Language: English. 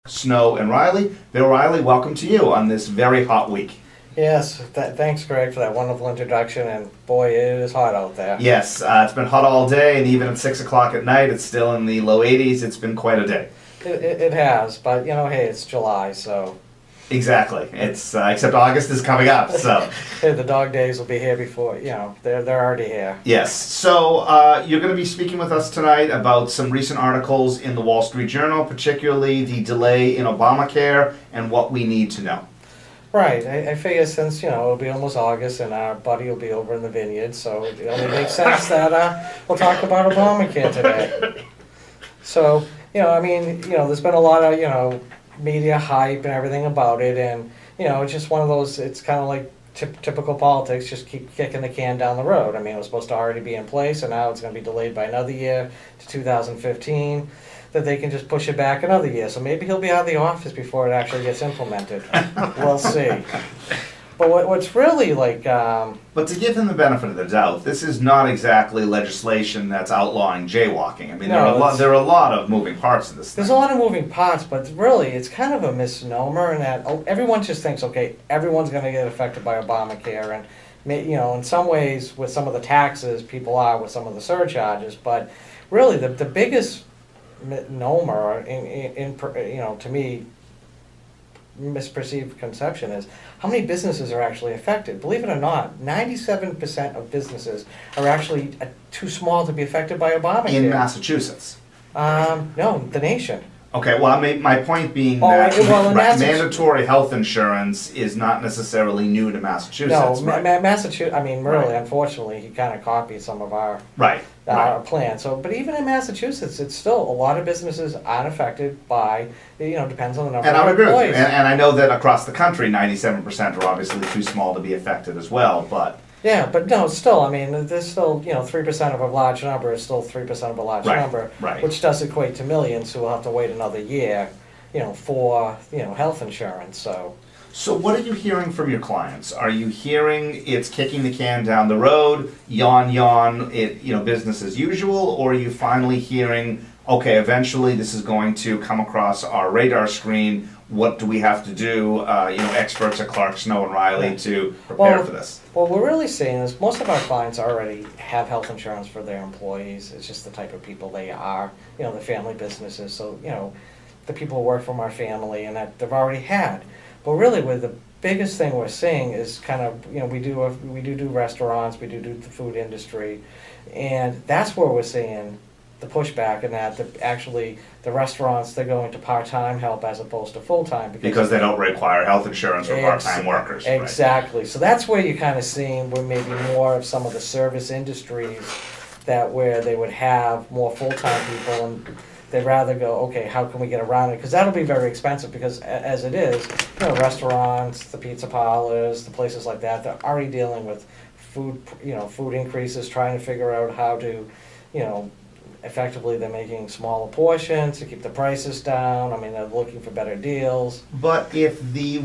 Snow and Riley. Bill Riley, welcome to you on this very hot week. Yes, thanks, Greg, for that wonderful introduction. And boy, it is hot out there. Yes, it's been hot all day, and even at 6 o'clock at night, it's still in the low 80s. It's been quite a day. It has, but hey, it's July, so. Exactly. It's except August is coming up, so. The dog days will be here before, they're already here. Yes. So you're going to be speaking with us tonight about some recent articles in the Wall Street Journal, particularly the delay in Obamacare and what we need to know. Right. I figure since, it'll be almost August and our buddy will be over in the vineyard, so it only makes sense that we'll talk about Obamacare today. So, there's been a lot of, media hype and everything about it, and, it's just one of those, it's kind of like typical politics, just keep kicking the can down the road. I mean, it was supposed to already be in place, and now it's going to be delayed by another year to 2015. That they can just push it back another year. So maybe he'll be out of the office before it actually gets implemented. We'll see. But what's really like... But to give him the benefit of the doubt, this is not exactly legislation that's outlawing jaywalking. I mean, No, there are a lot of moving parts in this thing. There's a lot of moving parts, but really it's kind of a misnomer in that everyone just thinks, okay, everyone's going to get affected by Obamacare. And, in some ways, with some of the taxes, people are with some of the surcharges. But really, the biggest misnomer to me, misperceived conception is how many businesses are actually affected. Believe it or not, 97% of businesses are actually too small to be affected by Obamacare. In Massachusetts? No, the nation. Okay, well, my point being that mandatory health insurance is not necessarily new to Massachusetts. No, right? Massachusetts, really, unfortunately, he kind of copied some of our plan. So, but even in Massachusetts, it's still a lot of businesses aren't affected by, depends on the number of employees. And I would agree with you. And I know that across the country, 97% are obviously too small to be affected as well, but... Yeah, but no, still, there's still, 3% of a large number is still 3% of a large number, which does equate to millions who will have to wait another year, for, health insurance, so. So what are you hearing from your clients? Are you hearing it's kicking the can down the road, yawn, business as usual, or are you finally hearing, okay, eventually this is going to come across our radar screen, what do we have to do, experts at Clark, Snow and Riley to prepare for this? What we're really seeing is most of our clients already have health insurance for their employees. It's just the type of people they are, the family businesses. So, the people who work from our family and that they've already had. But really, the biggest thing we're seeing is kind of, we do restaurants, we do the food industry, and that's where we're seeing the pushback in that the restaurants, they're going to part-time help as opposed to full-time. Because they don't require health insurance for part-time workers. Exactly. Right? So that's where you're kind of seeing where maybe more of some of the service industries where they would have more full-time people and they'd rather go, okay, how can we get around it? Because that'll be very expensive because as it is, restaurants, the pizza parlors, the places like that, they're already dealing with food increases, trying to figure out how to, effectively they're making smaller portions to keep the prices down. They're looking for better deals. But if the